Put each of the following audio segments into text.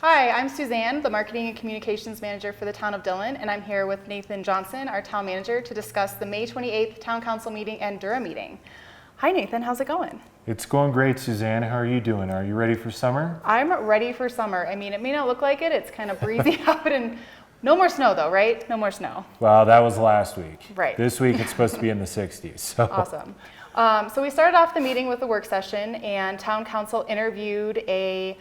Hi, I'm Suzanne, the Marketing and Communications Manager for the Town of Dillon, and I'm here with Nathan Johnson, our Town Manager, to discuss the May 28th Town Council meeting and Dura meeting. Hi Nathan, how's it going? It's going great, Suzanne. How are you doing? Are you ready for summer? I'm ready for summer. I mean, it may not look like it. It's kind of breezy out and no more snow though, right? No more snow. Well, that was last week. Right. This week it's supposed to be in the 60s. So. Awesome. So we started off the meeting with a work session, and Town Council interviewed a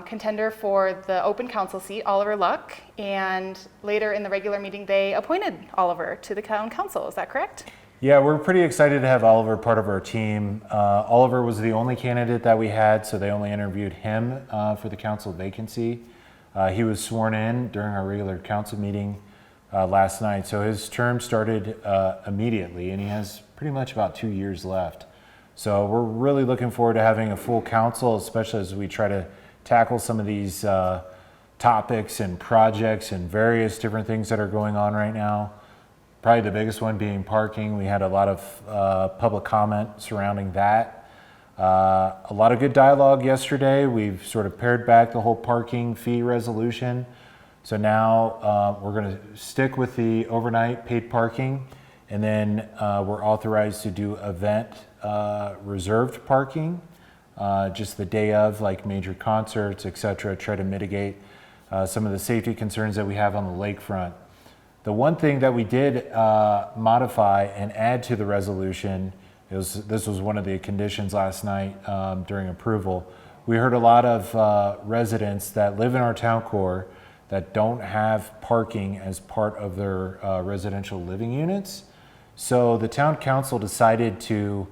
contender for the open council seat, Oliver Luck, and later in the regular meeting they appointed Oliver to the Town Council. Is that correct? Yeah, we're pretty excited to have Oliver part of our team. Oliver was the only candidate that we had, so they only interviewed him for the council vacancy. He was sworn in during our regular council meeting last night, so his term started immediately, and he has pretty much about 2 years left. So we're really looking forward to having a full council, especially as we try to tackle some of these topics and projects and various different things that are going on right now. Probably the biggest one being parking. We had a lot of public comment surrounding that. A lot of good dialogue yesterday. We've sort of pared back the whole parking fee resolution. So now we're going to stick with the overnight paid parking, and then we're authorized to do event reserved parking, just the day of, like major concerts, etc. Try to mitigate some of the safety concerns that we have on the lakefront. The one thing that we did modify and add to the resolution, this was one of the conditions last night during approval. We heard a lot of residents that live in our town core that don't have parking as part of their residential living units. So the town council decided to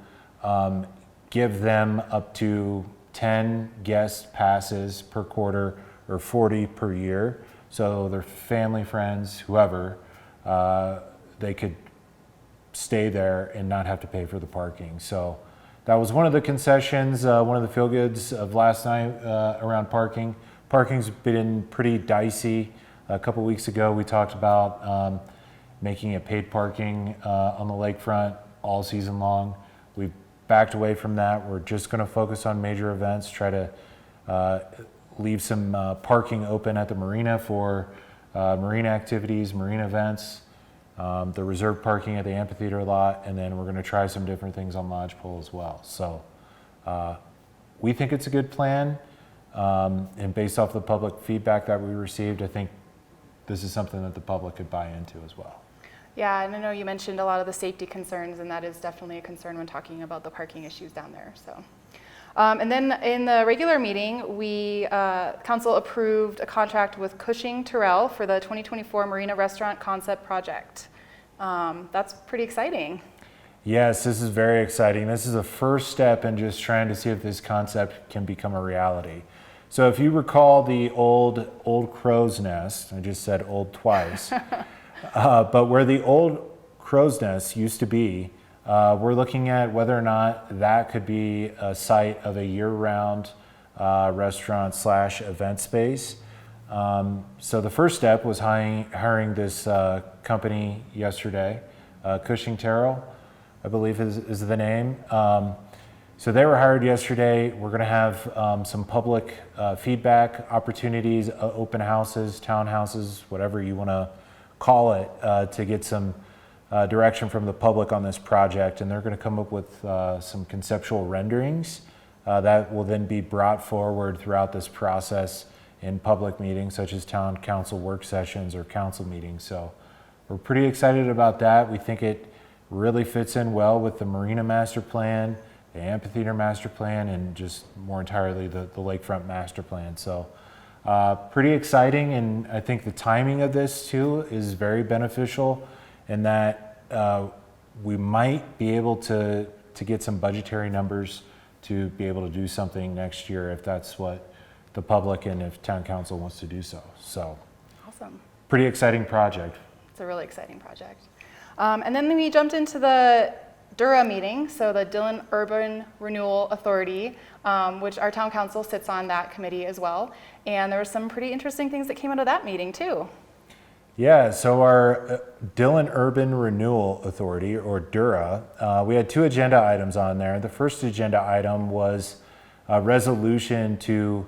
give them up to 10 guest passes per quarter or 40 per year. So their family, friends, whoever, they could stay there and not have to pay for the parking. So that was one of the concessions, one of the feel-goods of last night around parking. Parking's been pretty dicey. A couple weeks ago, we talked about making it paid parking on the lakefront all season long. We've backed away from that. We're just going to focus on major events, try to leave some parking open at the marina for marina activities, marina events, the reserved parking at the amphitheater lot, and then we're going to try some different things on Lodgepole as well. So we think it's a good plan, and based off the public feedback that we received, I think this is something that the public could buy into as well. Yeah, and I know you mentioned a lot of the safety concerns, and that is definitely a concern when talking about the parking issues down there. So. And then in the regular meeting, we council approved a contract with Cushing Terrell for the 2024 Marina Restaurant Concept Project. That's pretty exciting. Yes, this is very exciting. This is a first step in just trying to see if this concept can become a reality. So if you recall the old crow's nest, I just said old twice, but where the old crow's nest used to be, we're looking at whether or not that could be a site of a year-round restaurant / event space. So the first step was hiring this company yesterday, Cushing Terrell, I believe is the name. So they were hired yesterday. We're going to have some public feedback opportunities, open houses, townhouses, whatever you want to call it, to get some direction from the public on this project, and they're going to come up with some conceptual renderings that will then be brought forward throughout this process in public meetings such as town council work sessions or council meetings. So we're pretty excited about that. We think it really fits in well with the Marina Master Plan, the Amphitheater Master Plan, and just more entirely the Lakefront Master Plan. So pretty exciting, and I think the timing of this too is very beneficial in that we might be able to get some budgetary numbers to be able to do something next year if that's what the public and if town council wants to do so. So awesome. Pretty exciting project. It's a really exciting project. And then we jumped into the Dura meeting, so the Dillon Urban Renewal Authority, which our town council sits on that committee as well. And there were some pretty interesting things that came out of that meeting too. Yeah, so our Dillon Urban Renewal Authority, or DURA, we had 2 agenda items on there. The first agenda item was a resolution to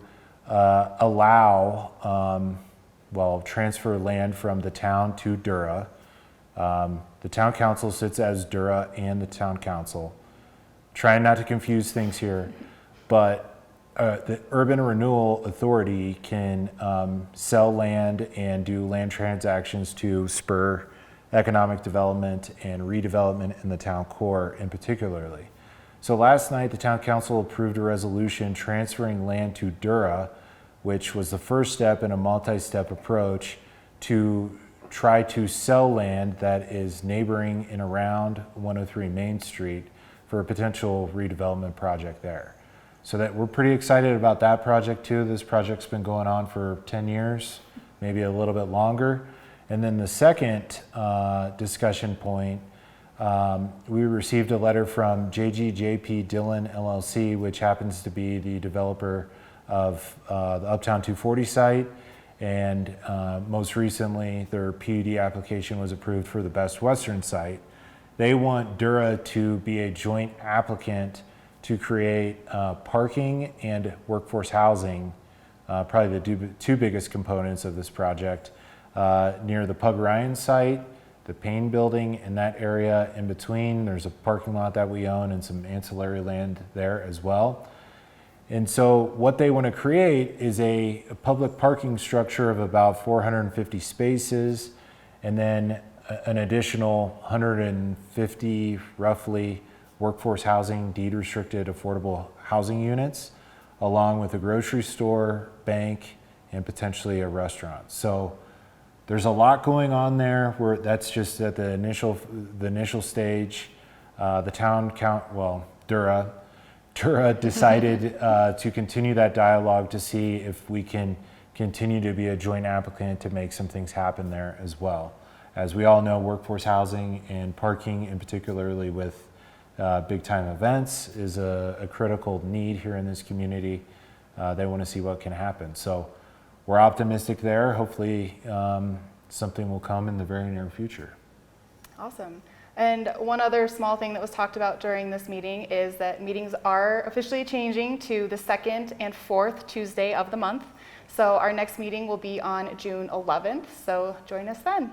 transfer land from the town to Dura. The town council sits as Dura and the town council. Trying not to confuse things here, but the Urban Renewal Authority can sell land and do land transactions to spur economic development and redevelopment in the town core in particularly. So last night, the town council approved a resolution transferring land to Dura, which was the first step in a multi-step approach to try to sell land that is neighboring and around 103 Main Street for a potential redevelopment project there. So that we're pretty excited about that project too. This project's been going on for 10 years, maybe a little bit longer. And then the second discussion point, we received a letter from JGJP Dillon LLC, which happens to be the developer of the Uptown 240 site. And most recently, their PUD application was approved for the Best Western site. They want Dura to be a joint applicant to create parking and workforce housing, probably the two biggest components of this project, near the Pug Ryan site, the Payne building, in that area in between. There's a parking lot that we own and some ancillary land there as well. And so what they want to create is a public parking structure of about 450 spaces, and then an additional 150 roughly workforce housing, deed restricted affordable housing units, along with a grocery store, bank, and potentially a restaurant. So there's a lot going on there. That's just at the initial stage. The town Dura decided to continue that dialogue to see if we can continue to be a joint applicant to make some things happen there as well. As we all know, workforce housing and parking, and particularly with big time events, is a critical need here in this community. They want to see what can happen. So we're optimistic there. Hopefully something will come in the very near future. Awesome. And one other small thing that was talked about during this meeting is that meetings are officially changing to the second and fourth Tuesday of the month. So our next meeting will be on June 11th. So join us then.